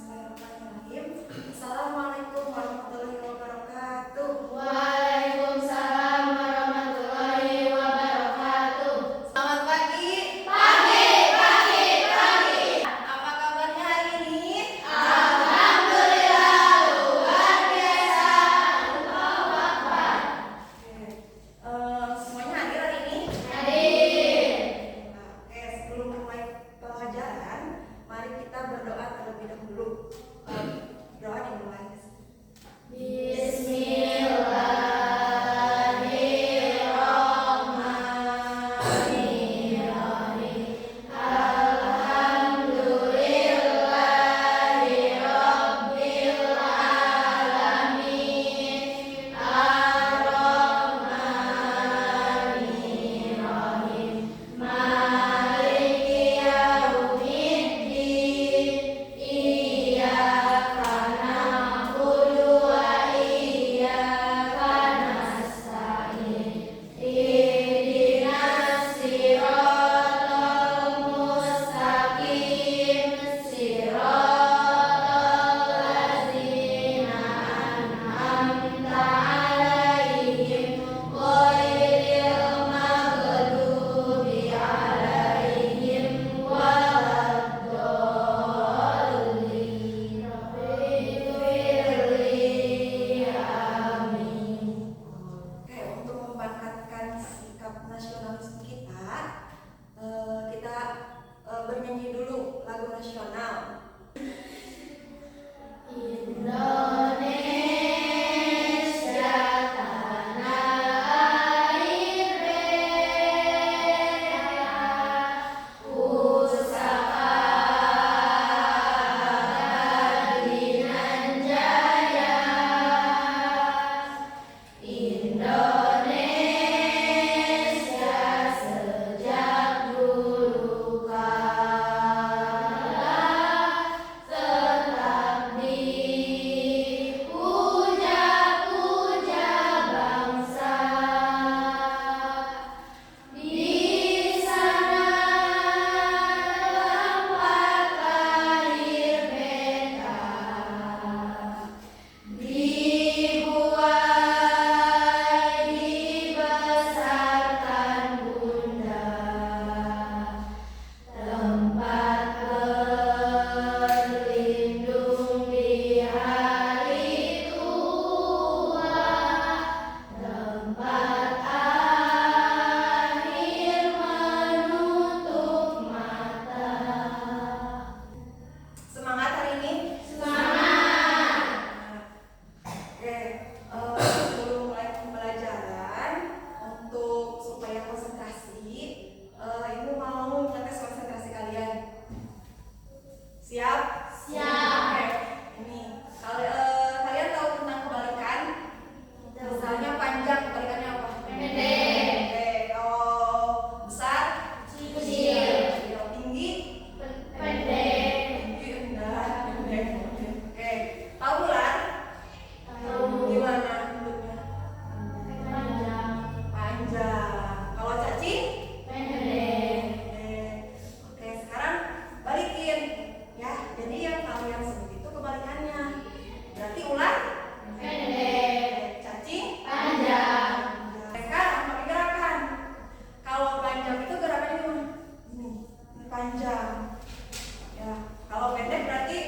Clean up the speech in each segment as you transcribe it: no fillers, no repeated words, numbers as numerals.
Bismillahirrahmanirrahim. Assalamualaikum warahmatullahi wabarakatuh. Waalaikumsalam warahmatullahi wabarakatuh. Selamat pagi. Pagi. Apa kabarnya hari ini? Alhamdulillah luar biasa. Allahu Akbar. Semuanya hadir hari ini? Hadir. Sebelum mulai pelajaran, mari kita berdoa terlebih dahulu. Doa dimulai. Bismillahirrahmanirrahim. Alhamdulillahirabbil alamin. Ar-Rahmanirrahim. Maliki yaumiddin. Iyyaka na'budu wa iyyaka nasta'in. Ihdinas siratal mustaqim. Siratal ladzina an'amta 'alaihim ghairil maghdubi 'alaihim waladdallin. Rabbighfirli. Amin. Untuk membangkitkan sikap nasionalisme kita, kita bernyanyi dulu lagu nasional. Indonesia tanah air beta, pusaka Badinan Jaya. Indonesia sejak dulu kala tetap dipuja-puja bangsa. Di sana tempat lahir beta, dibuai dibesarkan bunda, tempat berlindung di hari tua, tempat akhir menutup mata. Semangat hari ini. Semangat. Sebelum mulai pembelajaran, untuk supaya konsentrasi, ibu mau ngetes konsentrasi kalian. Siap? Siap. Oke. Ini kalian tahu tentang kebalikan? Misalnya panjang, kebalikannya apa? Pendek. Oke. Kalau besar? Kecil. Kalau tinggi? Pendek. Tinggi, rendah, pendek. Oke. Tahu bulan? Gimana bentuknya? Panjang. Panjang. Kalau cacing? Pendek. Oke, sekarang balikin ya. Jadi yang kalian sebut itu kebalikannya. Berarti ular Pendek. cacing Panjang. mereka pakai gerakan. Kalau panjang itu gerakannya gimana? Ini panjang. Ya, kalau pendek berarti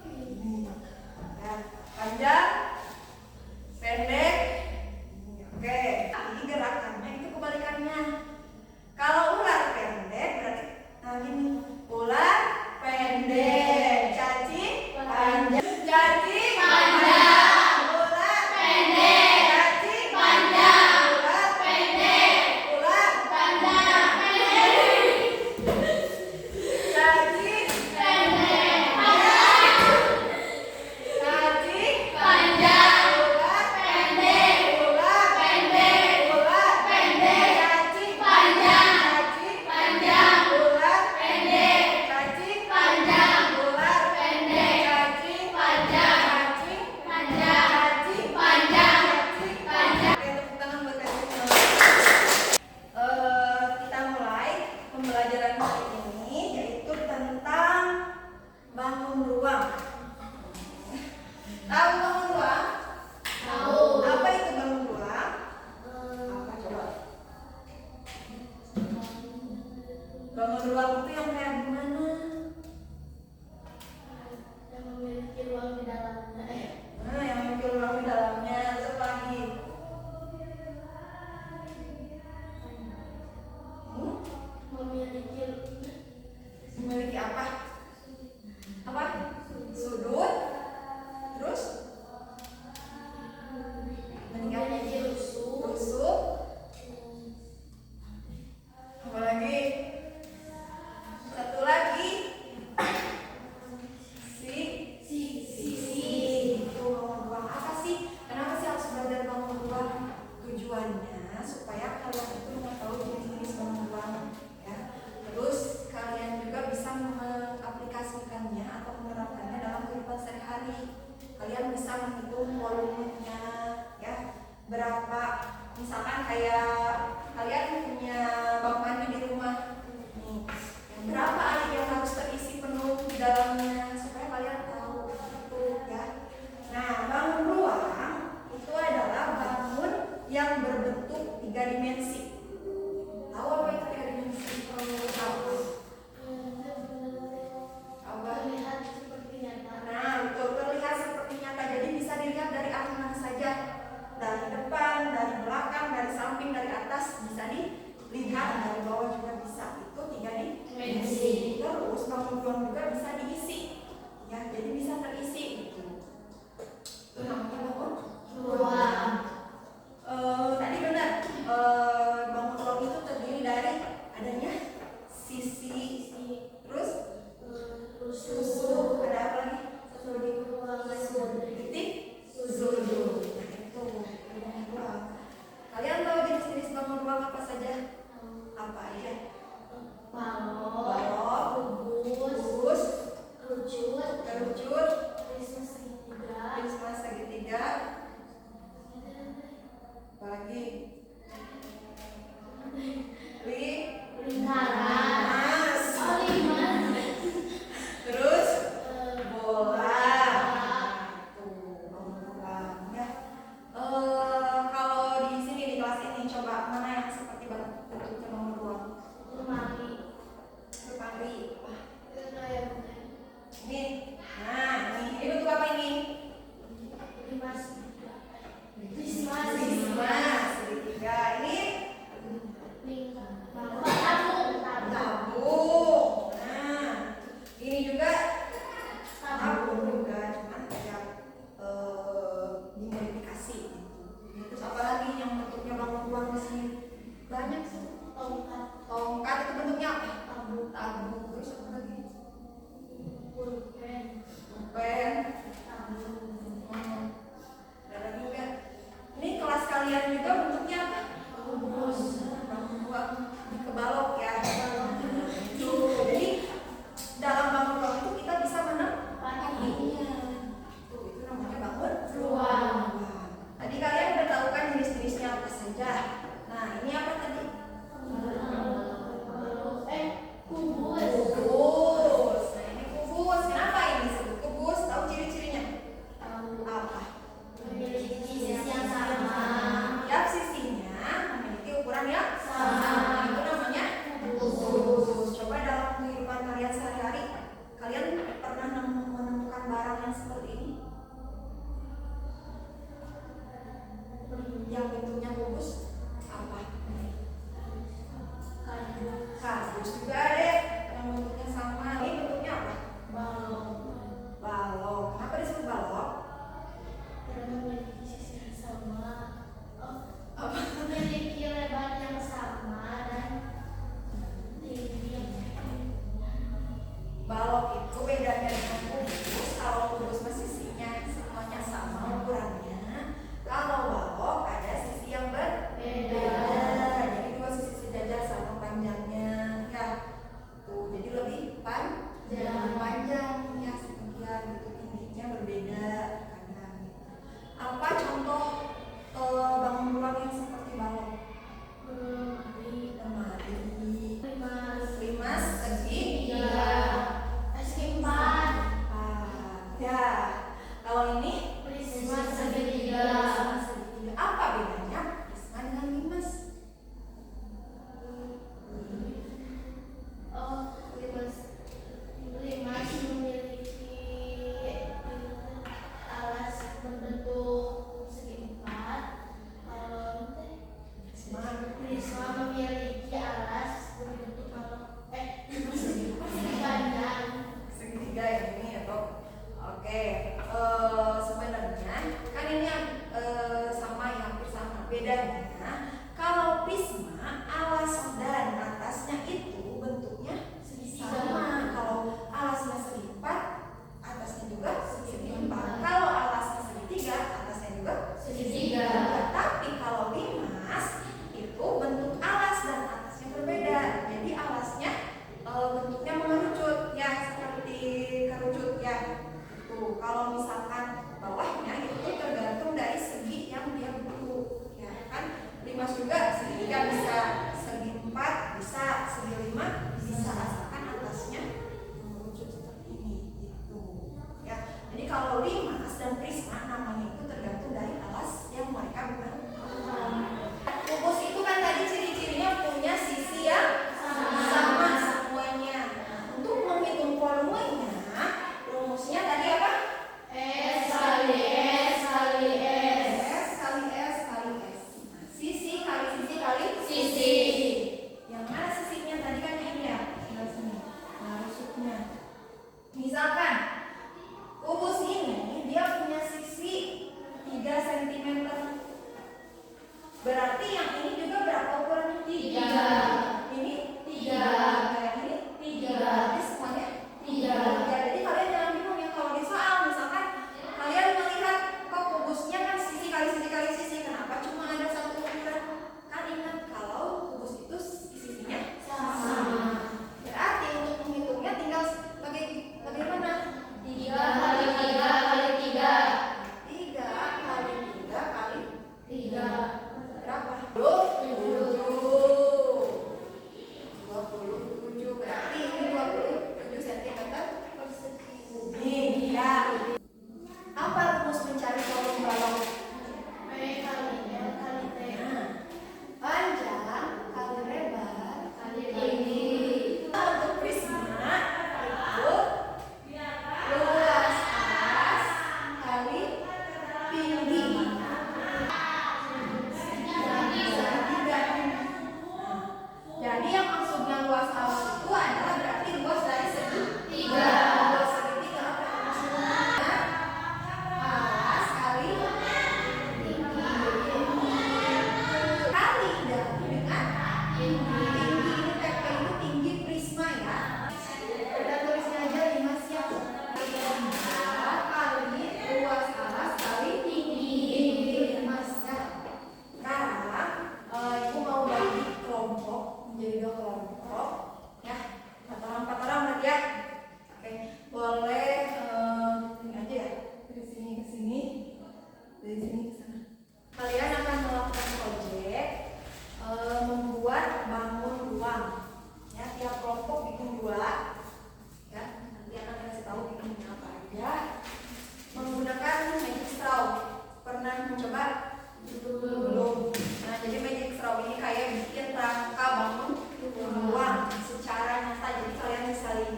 ini. Ya, panjang, pendek. Oke, ini gerakannya itu kebalikannya. Kalau ular pendek berarti gini. Ular pendek, cacing panjang. Cacing panjang. Ular Pendek. cacing Panjang. ular Pendek. ular Panjang. Pendek. cacing Bangun ruang itu yang kayak gimana? Yang memiliki ruang di dalamnya. Nah, yang memiliki ruang di dalamnya. Terus apa lagi? Memiliki apa? Apa? Sudut. Terus? Memiliki rusuk. Rusuk. Apa lagi? Satu lagi. Sisi. Itu bangun ruang apa sih? Kenapa sih harus belajar bangun ruang? Tujuannya supaya kalian itu mengetahui jenis-jenis bangun ruang, ya. Terus kalian juga bisa mengaplikasikannya atau menerapkannya dalam kehidupan sehari-hari. Kalian bisa menghitung volumenya, ya, berapa. Misalkan kayak kalian punya bak mandi di rumah nih, berapa air yang harus terisi penuh di dalamnya supaya kalian tahu itu, ya. Nah, bangun ruang itu adalah bangun yang berbentuk 3 dimensi. Tahu apa itu 3 dimensi? Kalau menurut kamu? Apa? Terlihat seperti nyata. Nah, betul, terlihat seperti nyata. Jadi bisa dilihat dari arah mana saja. Dari depan, dari belakang, dari samping, dari atas, bisa dilihat, dari bawah juga bisa. Itu 3 dimensi. Terus bangun ruang juga bisa diisi, ya, jadi bisa terisi gitu. Itu namanya bangun Ruang. Tadi benar, bangun ruang itu terdiri dari adanya sisi, terus rusuk, ada apa lagi? Satu lagi, titik, sudut. Nah, itu bangun ruang. Kalian tahu jenis-jenis bangun ruang apa saja? Apa aja? Balok, Balok, kubus, kubus, kerucut, kerucut,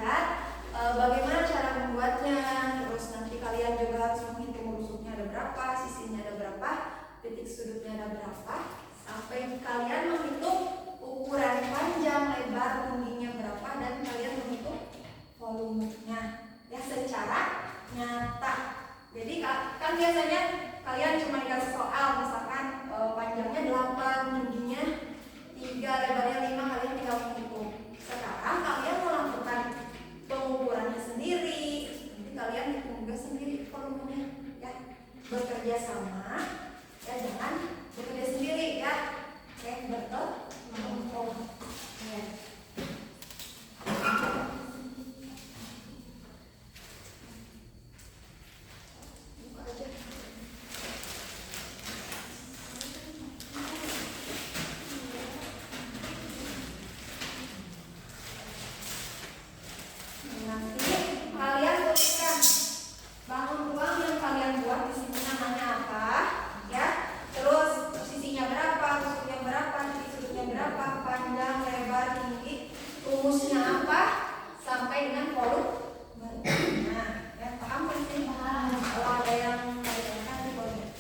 lihat bagaimana cara membuatnya. Terus nanti kalian juga harus menghitung rusuknya ada berapa, sisinya ada berapa, titik sudutnya ada berapa, sampai kalian menghitung ukuran panjang, lebar, tingginya berapa, dan kalian menghitung volumenya ya secara nyata. Jadi kan biasanya kalian cuma dikasih soal misalkan panjangnya 8, tingginya 3, lebarnya 5, kalian tinggal menghitung. Sekarang kalian melakukan pengukurannya sendiri, nanti kalian hitung juga sendiri volumenya ya, bekerja sama ya, jangan bekerja sendiri ya. Oke, betul. Ya. Buka aja. Nanti kalian tuliskan bangun ruang yang kalian buat di sini namanya apa ya. Terus sisinya berapa, rusuknya berapa, titik sudutnya berapa, panjang, lebar, tinggi, rumusnya apa, sampai dengan volumenya. Ya, paham kan sih? Kalau ada yang tanyakan boleh.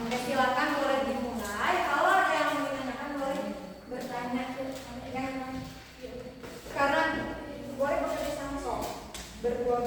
Oke, silakan boleh dimulai. Kalau ada yang mau ditanyakan boleh bertanya ya. Karena boleh bekerja sama soal berdua.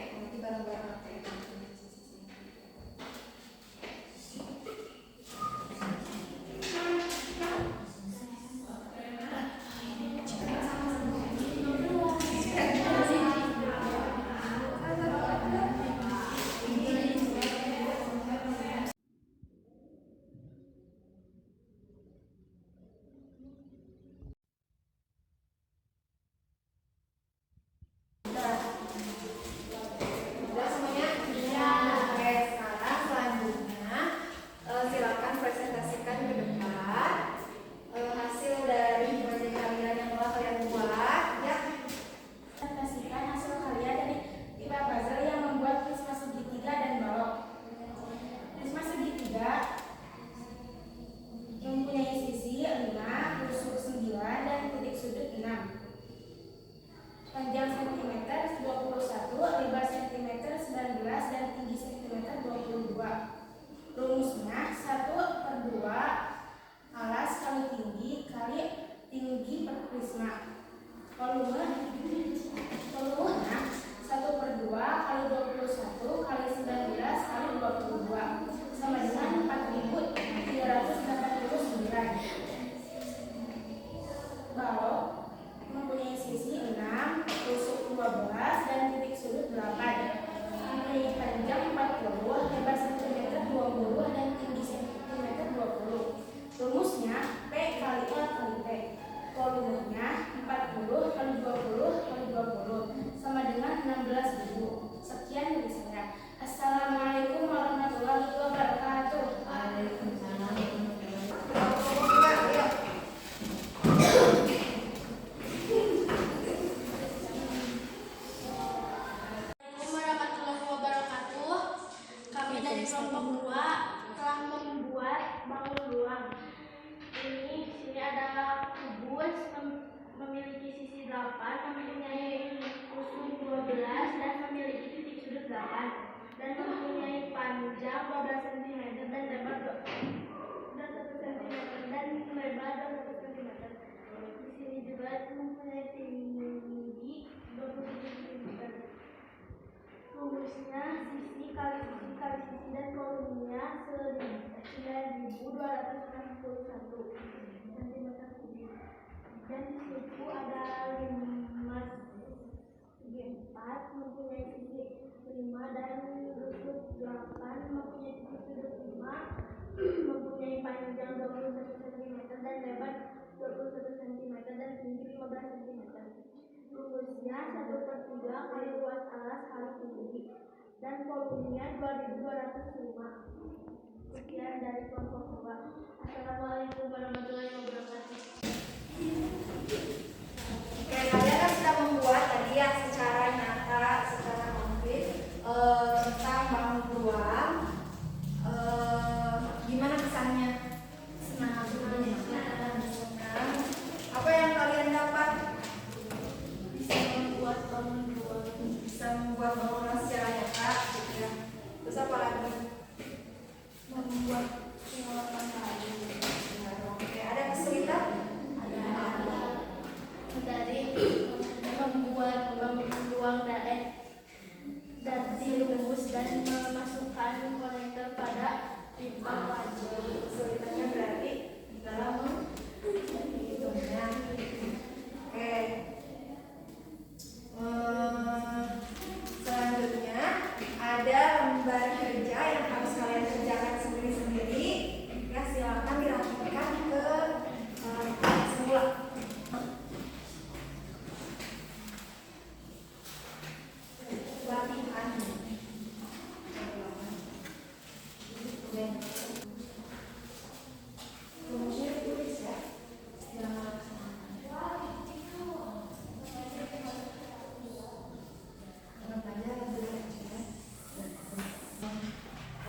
Nanti bareng-bareng. Udah semuanya? Iya. Oke, sekarang selanjutnya silakan presentasikan ke depan hasil dari proyek kalian yang telah kalian buat ya. Presentasikan hasil karya dari tipe puzzle yang membuat prisma segitiga dan balok. Prisma segitiga mempunyai sisi 5, rusuk 9, dan titik sudut 6. Panjang cm 21, lebar cm 19, dan tinggi cm 22. Rumusnya 1/2 alas kali tinggi per prisma. Volumenya 1/2 kali 21 kali 19 kali 22 sama dengan 4.389. Balok mempunyai sisi 6, rusuk 12, dan titik sudut 8. Mempunyai panjang 40, lebar cm 20, dan tinggi cm 20. Rumusnya P kali L kali T. Volumenya 40 kali 20 kali 20 sama dengan 16.000. Sekian dari saya. Assalamualaikum warahmatullahi wabarakatuh. Waalaikumsalam. Warahmatullahi wabarakatuh. Kami dari kelompok 2 telah membuat bangun ruang. Sini ada kubus memiliki sisi 8, mempunyai rusuk 12, dan memiliki titik sudut 8, dan mempunyai panjang 12 cm dan lebar 1 cm dan lebar 1 cm. Di sini juga mempunyai tinggi 27 cm. Rumusnya sisi kali sisi dan volumenya 9.261 cm kubik. Dan di situ ada 5/4 mempunyai sisi 5 dan rusuk 8, mempunyai titik sudut 5, mempunyai panjang 21 cm dan lebar 21 cm dan tinggi 15 cm. Rumusnya 1/3 kali luas alas kali tinggi dan volumenya 2205. Sekian dari kelompok 2. Assalamualaikum warahmatullahi wabarakatuh. Oke, kalian kan sudah membuat tadi ya secara nyata, secara konkret tentang bangun ruang. Gimana kesannya? Senang. Apa yang kalian dapat? Bisa membuat bangun ruang secara nyata, gitu ya. Terus apa lagi? Membuat pengolahan lain. Oke, ada kesulitan? Dari membuat ruang dan dirumus dan memasukkan konektor pada pipa wajib. Kesulitannya berarti dalam menghitungnya. Oke. Selanjutnya ada lembar kerja yang harus kalian kerjakan sendiri-sendiri. Ya, silakan dirapikan ke semula. Latihan. Rumusnya ditulis ya.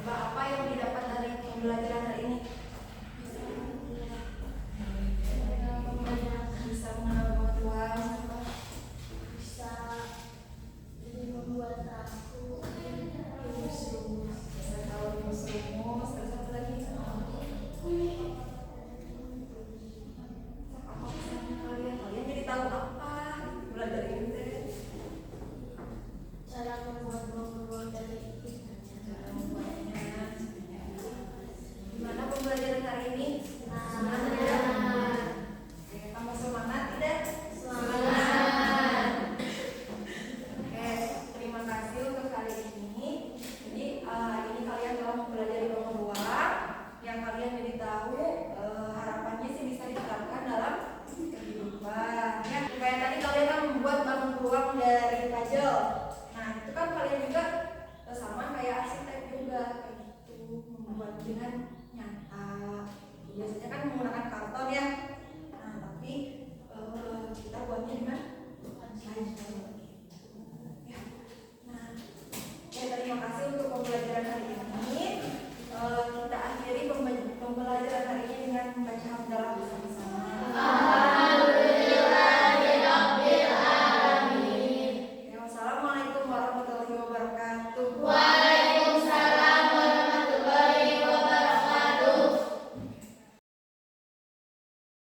Apa yang didapat dari pembelajaran hari ini? Bisa mengenal bangun ruang, Bisa membuat aku rumus-rumus, bisa tahu rumus-rumus, terus apa lagi? Apa pesannya kalian? Kalian jadi tahu apa? Belajar ini teh. cara membuat ruang dari Cara membuatnya. Gimana pembelajaran hari ini? Semangat ya? Oke, tambah semangat tidak? Semangat. Oke, terima kasih untuk kali ini. Jadi ini kalian telah mempelajari bangun ruang yang kalian jadi tahu harapannya sih bisa diterapkan dalam kehidupan. Ya, kayak tadi kalian kan membuat bangun ruang dari puzzle. Nah, itu kan kalian juga sama kayak arsitek juga kayak gitu, membuat dengan nyata. Biasanya kan menggunakan karton ya.